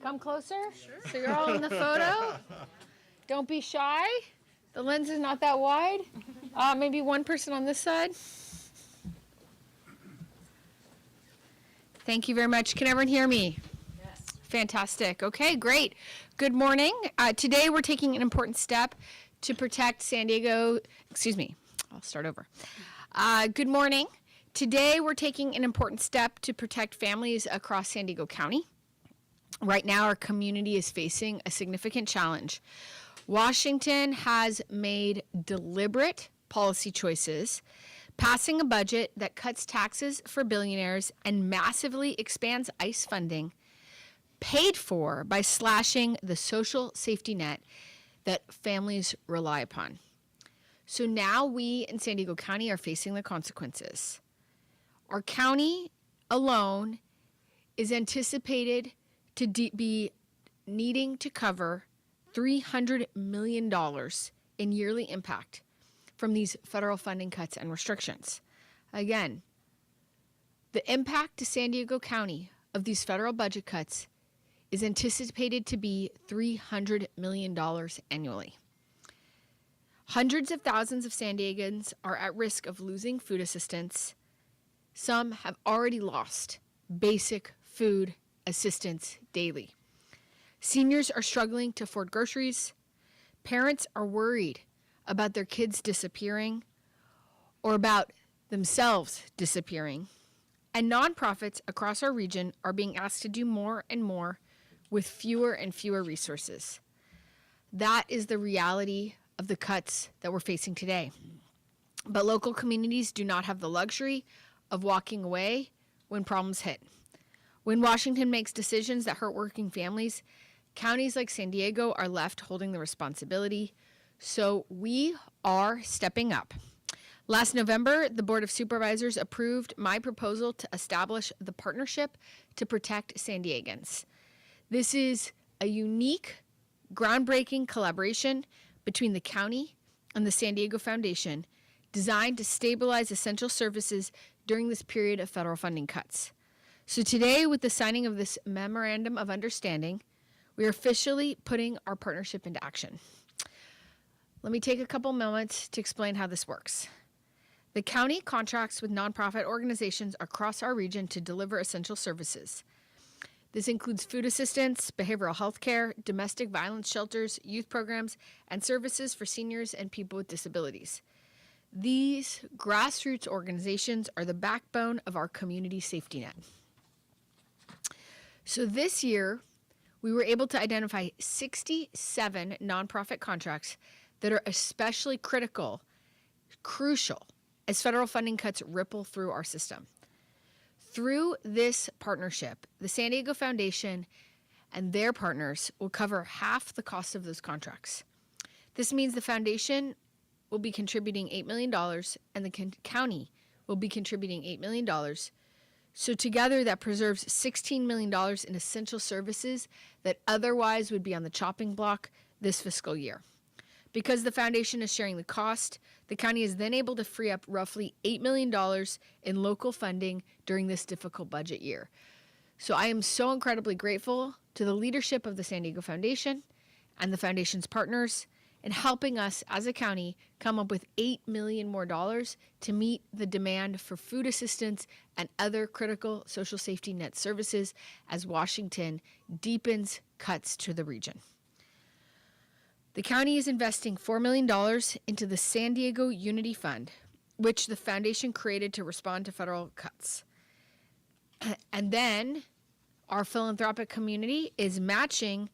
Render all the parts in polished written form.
Come closer. Sure. So you're all in the photo. Don't be shy. The lens is not that wide. Maybe one person on this side. Thank you very much. Can everyone hear me? Yes. Fantastic. Okay, great. Good morning. Today we're taking an important step to protect San Diego. Excuse me. I'll start over. Good morning. Today we're taking an important step to protect families across San Diego County. Right now our community is facing a significant challenge. Washington has made deliberate policy choices, passing a budget that cuts taxes for billionaires and massively expands ICE funding, paid for by slashing the social safety net that families rely upon. So now we in San Diego County are facing the consequences. Our county alone is anticipated to be needing to cover $300 million in yearly impact from these federal funding cuts and restrictions. Again, the impact to San Diego County of these federal budget cuts is anticipated to be $300 million annually. Hundreds of thousands of San Diegans are at risk of losing food assistance. Some have already lost basic food assistance daily. Seniors are struggling to afford groceries. Parents are worried about their kids disappearing or about themselves disappearing. And nonprofits across our region are being asked to do more and more with fewer and fewer resources. That is the reality of the cuts that we're facing today. But local communities do not have the luxury of walking away when problems hit. When Washington makes decisions that hurt working families, counties like San Diego are left holding the responsibility, so we are stepping up. Last November, the Board of Supervisors approved my proposal to establish the Partnership to Protect San Diegans. This is a unique, groundbreaking collaboration between the county and the San Diego Foundation designed to stabilize essential services during this period of federal funding cuts. So today, with the signing of this Memorandum of Understanding, we are officially putting our partnership into action. Let me take a couple moments to explain how this works. The county contracts with nonprofit organizations across our region to deliver essential services. This includes food assistance, behavioral health care, domestic violence shelters, youth programs, and services for seniors and people with disabilities. These grassroots organizations are the backbone of our community safety net. So this year, we were able to identify 67 nonprofit contracts that are especially crucial, as federal funding cuts ripple through our system. Through this partnership, the San Diego Foundation and their partners will cover half the cost of those contracts. This means the foundation will be contributing $8 million and the county will be contributing $8 million. So together that preserves $16 million in essential services that otherwise would be on the chopping block this fiscal year. Because the foundation is sharing the cost, the county is then able to free up roughly $8 million in local funding during this difficult budget year. So I am so incredibly grateful to the leadership of the San Diego Foundation and the foundation's partners in helping us as a county come up with $8 million more to meet the demand for food assistance and other critical social safety net services as Washington deepens cuts to the region. The county is investing $4 million into the San Diego Unity Fund, which the foundation created to respond to federal cuts. And then our philanthropic community is matching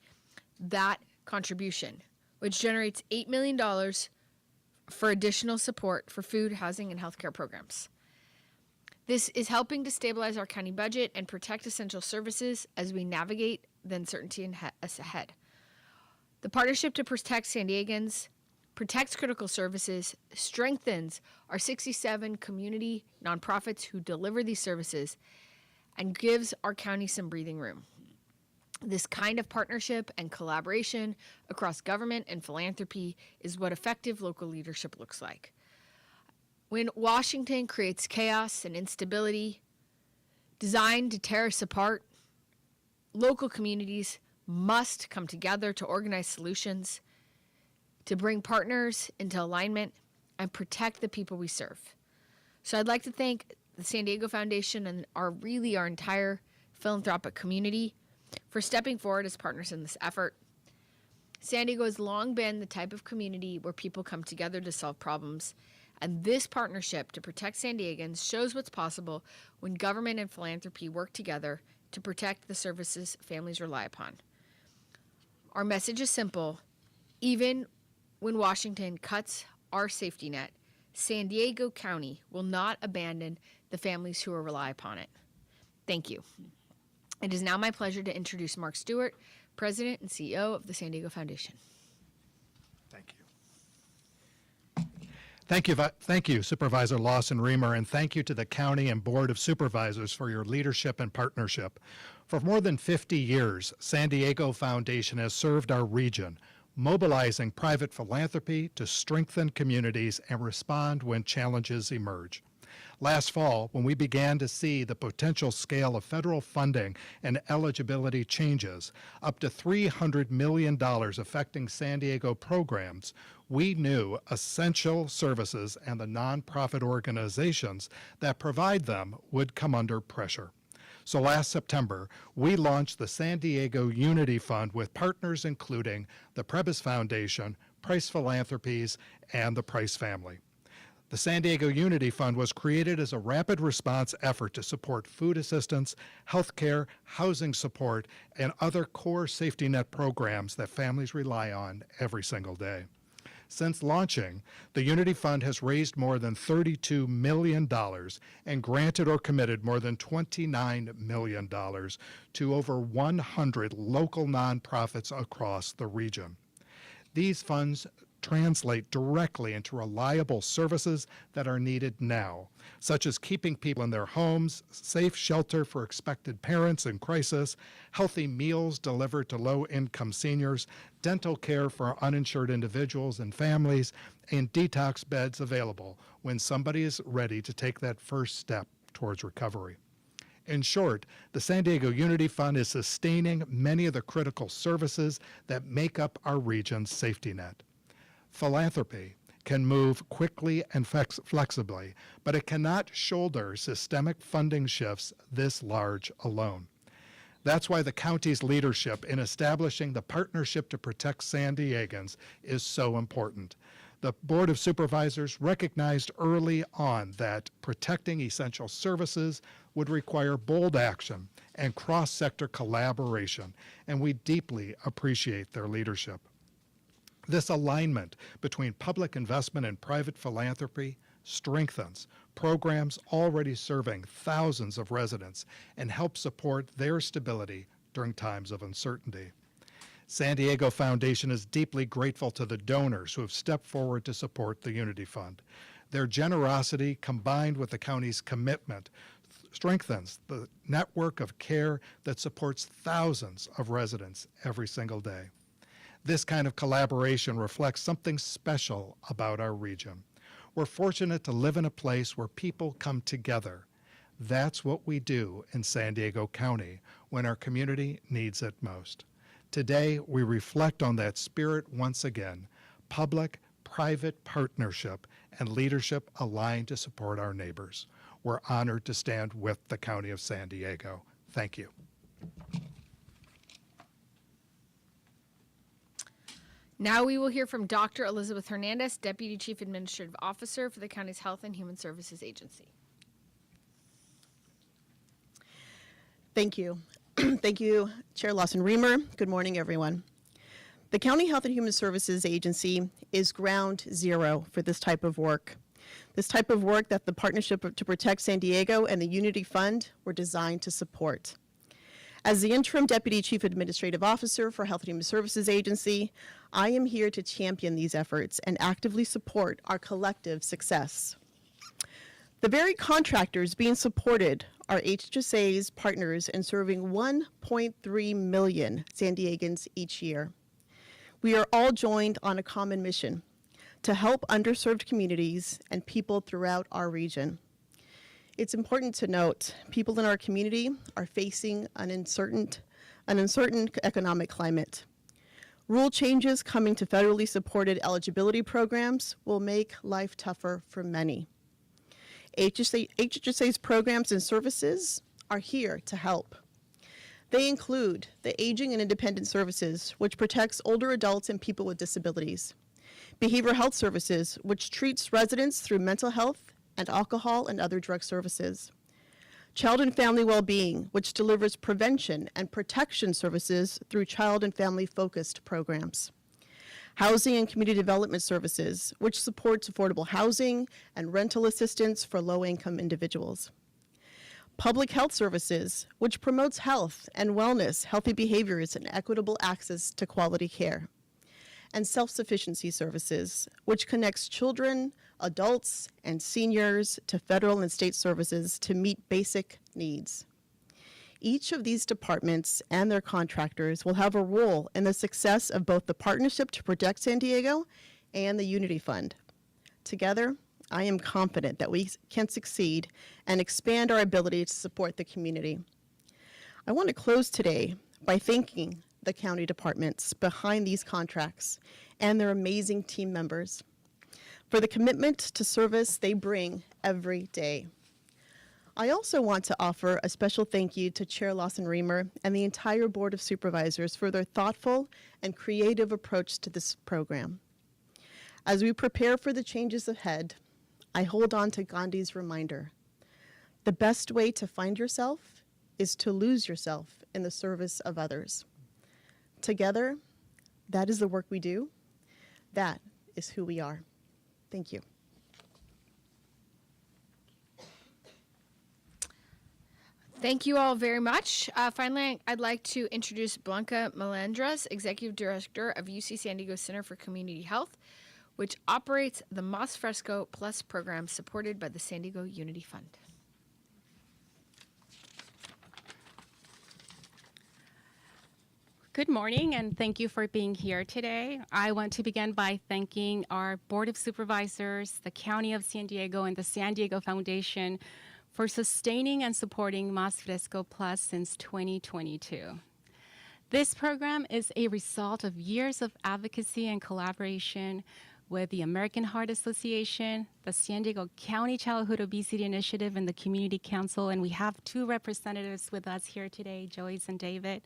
that contribution, which generates $8 million for additional support for food, housing, and healthcare programs. This is helping to stabilize our county budget and protect essential services as we navigate the uncertainty ahead. The Partnership to Protect San Diegans protects critical services, strengthens our 67 community nonprofits who deliver these services, and gives our county some breathing room. This kind of partnership and collaboration across government and philanthropy is what effective local leadership looks like. When Washington creates chaos and instability designed to tear us apart, local communities must come together to organize solutions, to bring partners into alignment, and protect the people we serve. So I'd like to thank the San Diego Foundation and our entire philanthropic community for stepping forward as partners in this effort. San Diego has long been the type of community where people come together to solve problems, and this partnership to protect San Diegans shows what's possible when government and philanthropy work together to protect the services families rely upon. Our message is simple. Even when Washington cuts our safety net, San Diego County will not abandon the families who rely upon it. Thank you. It is now my pleasure to introduce Mark Stewart, President and CEO of the San Diego Foundation. Thank you. Thank you, Supervisor Lawson-Remer, and thank you to the County and Board of Supervisors for your leadership and partnership. For more than 50 years, San Diego Foundation has served our region, mobilizing private philanthropy to strengthen communities and respond when challenges emerge. Last fall, when we began to see the potential scale of federal funding and eligibility changes, up to $300 million affecting San Diego programs, we knew essential services and the nonprofit organizations that provide them would come under pressure. So last September, we launched the San Diego Unity Fund with partners including the Prebys Foundation, Price Philanthropies, and the Price family. The San Diego Unity Fund was created as a rapid response effort to support food assistance, health care, housing support, and other core safety net programs that families rely on every single day. Since launching, the Unity Fund has raised more than $32 million and granted or committed more than $29 million to over 100 local nonprofits across the region. These funds translate directly into reliable services that are needed now, such as keeping people in their homes, safe shelter for expected parents in crisis, healthy meals delivered to low-income seniors, dental care for uninsured individuals and families, and detox beds available when somebody is ready to take that first step towards recovery. In short, the San Diego Unity Fund is sustaining many of the critical services that make up our region's safety net. Philanthropy can move quickly and flexibly, but it cannot shoulder systemic funding shifts this large alone. That's why the county's leadership in establishing the Partnership to Protect San Diegans is so important. The Board of Supervisors recognized early on that protecting essential services would require bold action and cross-sector collaboration, and we deeply appreciate their leadership. This alignment between public investment and private philanthropy strengthens programs already serving thousands of residents and helps support their stability during times of uncertainty. San Diego Foundation is deeply grateful to the donors who have stepped forward to support the Unity Fund. Their generosity, combined with the county's commitment, strengthens the network of care that supports thousands of residents every single day. This kind of collaboration reflects something special about our region. We're fortunate to live in a place where people come together. That's what we do in San Diego County when our community needs it most. Today, we reflect on that spirit once again, public-private partnership and leadership aligned to support our neighbors. We're honored to stand with the County of San Diego. Thank you. Now we will hear from Dr. Elizabeth Hernandez, Deputy Chief Administrative Officer for the county's Health and Human Services Agency. Thank you. Thank you, Chair Lawson-Remer. Good morning, everyone. The County Health and Human Services Agency is ground zero for this type of work. This type of work that the Partnership to Protect San Diego and the Unity Fund were designed to support. As the interim Deputy Chief Administrative Officer for Health and Human Services Agency, I am here to champion these efforts and actively support our collective success. The very contractors being supported are HHSA's partners in serving 1.3 million San Diegans each year. We are all joined on a common mission to help underserved communities and people throughout our region. It's important to note, people in our community are facing an uncertain an uncertain economic climate. Rule changes coming to federally supported eligibility programs will make life tougher for many. HHSA's programs and services are here to help. They include the Aging and Independent Services, which protects older adults and people with disabilities. Behavioral Health Services, which treats residents through mental health and alcohol and other drug services. Child and Family Wellbeing, which delivers prevention and protection services through child and family-focused programs. Housing and Community Development Services, which supports affordable housing and rental assistance for low-income individuals. Public Health Services, which promotes health and wellness, healthy behaviors, and equitable access to quality care. And Self-Sufficiency Services, which connects children, adults, and seniors to federal and state services to meet basic needs. Each of these departments and their contractors will have a role in the success of both the Partnership to Protect San Diego and the Unity Fund. Together, I am confident that we can succeed and expand our ability to support the community. I want to close today by thanking the county departments behind these contracts and their amazing team members for the commitment to service they bring every day. I also want to offer a special thank you to Chair Lawson Reamer and the entire Board of Supervisors for their thoughtful and creative approach to this program. As we prepare for the changes ahead, I hold on to Gandhi's reminder: the best way to find yourself is to lose yourself in the service of others. Together, that is the work we do. That is who we are. Thank you. Thank you all very much. Finally, I'd like to introduce Blanca Melendres, Executive Director of UC San Diego Center for Community Health, which operates the Mas Fresco Plus program supported by the San Diego Unity Fund. Good morning, and thank you for being here today. I want to begin by thanking our Board of Supervisors, the County of San Diego, and the San Diego Foundation for sustaining and supporting Mas Fresco Plus since 2022. This program is a result of years of advocacy and collaboration with the American Heart Association, the San Diego County Childhood Obesity Initiative, and the Community Council. And we have two representatives with us here today, Joyce and David.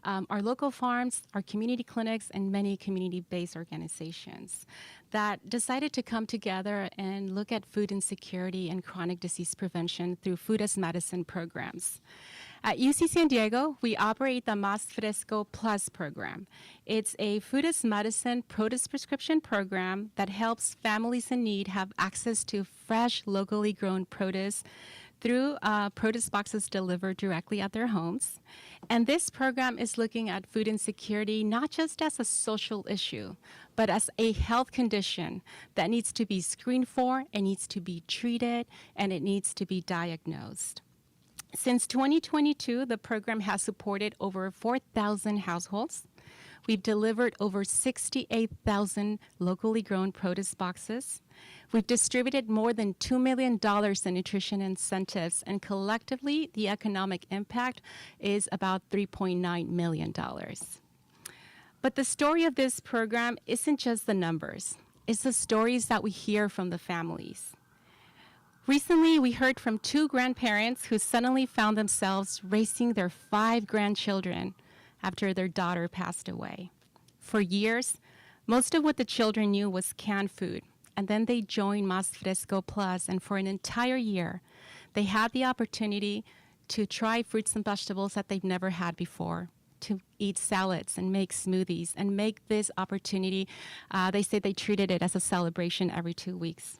Our local farms, our community clinics, and many community-based organizations that decided to come together and look at food insecurity and chronic disease prevention through food as medicine programs. At UC San Diego, we operate the Mas Fresco Plus program. It's a food as medicine produce prescription program that helps families in need have access to fresh, locally grown produce through produce boxes delivered directly at their homes. And this program is looking at food insecurity not just as a social issue, but as a health condition that needs to be screened for, it needs to be treated, and it needs to be diagnosed. Since 2022, the program has supported over 4,000 households. We've delivered over 68,000 locally grown produce boxes. We've distributed more than $2 million in nutrition incentives, and collectively, the economic impact is about $3.9 million. But the story of this program isn't just the numbers. It's the stories that we hear from the families. Recently, we heard from two grandparents who suddenly found themselves raising their 5 grandchildren after their daughter passed away. For years, most of what the children knew was canned food, and then they joined Mas Fresco Plus, and for an entire year, they had the opportunity to try fruits and vegetables that they've never had before, to eat salads and make smoothies, and make this opportunity, they say they treated it as a celebration every 2 weeks.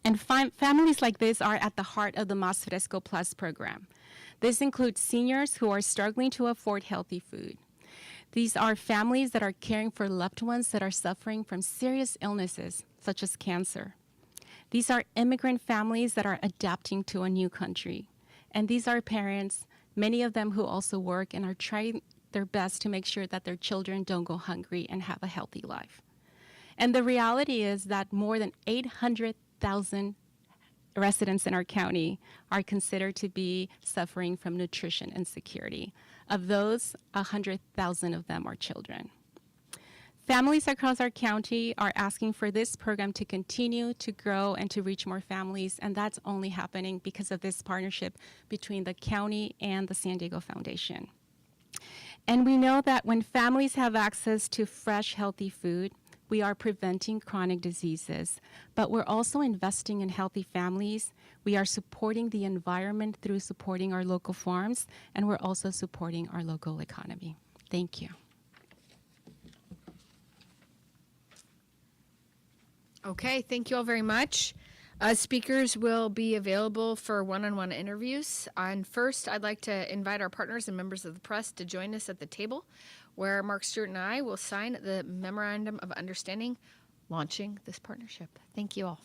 And families like this are at the heart of the Mas Fresco Plus program. This includes seniors who are struggling to afford healthy food. These are families that are caring for loved ones that are suffering from serious illnesses, such as cancer. These are immigrant families that are adapting to a new country. And these are parents, many of them who also work and are trying their best to make sure that their children don't go hungry and have a healthy life. And the reality is that more than 800,000 residents in our county are considered to be suffering from nutrition insecurity, Of those, 100,000 of them are children. Families across our county are asking for this program to continue to grow and to reach more families, and that's only happening because of this partnership between the county and the San Diego Foundation. And we know that when families have access to fresh, healthy food, we are preventing chronic diseases, but we're also investing in healthy families. We are supporting the environment through supporting our local farms, and we're also supporting our local economy. Thank you. Okay, thank you all very much. Speakers will be available for one-on-one interviews. And first, I'd like to invite our partners and members of the press to join us at the table, where Mark Stewart and I will sign the Memorandum of Understanding launching this partnership. Thank you all.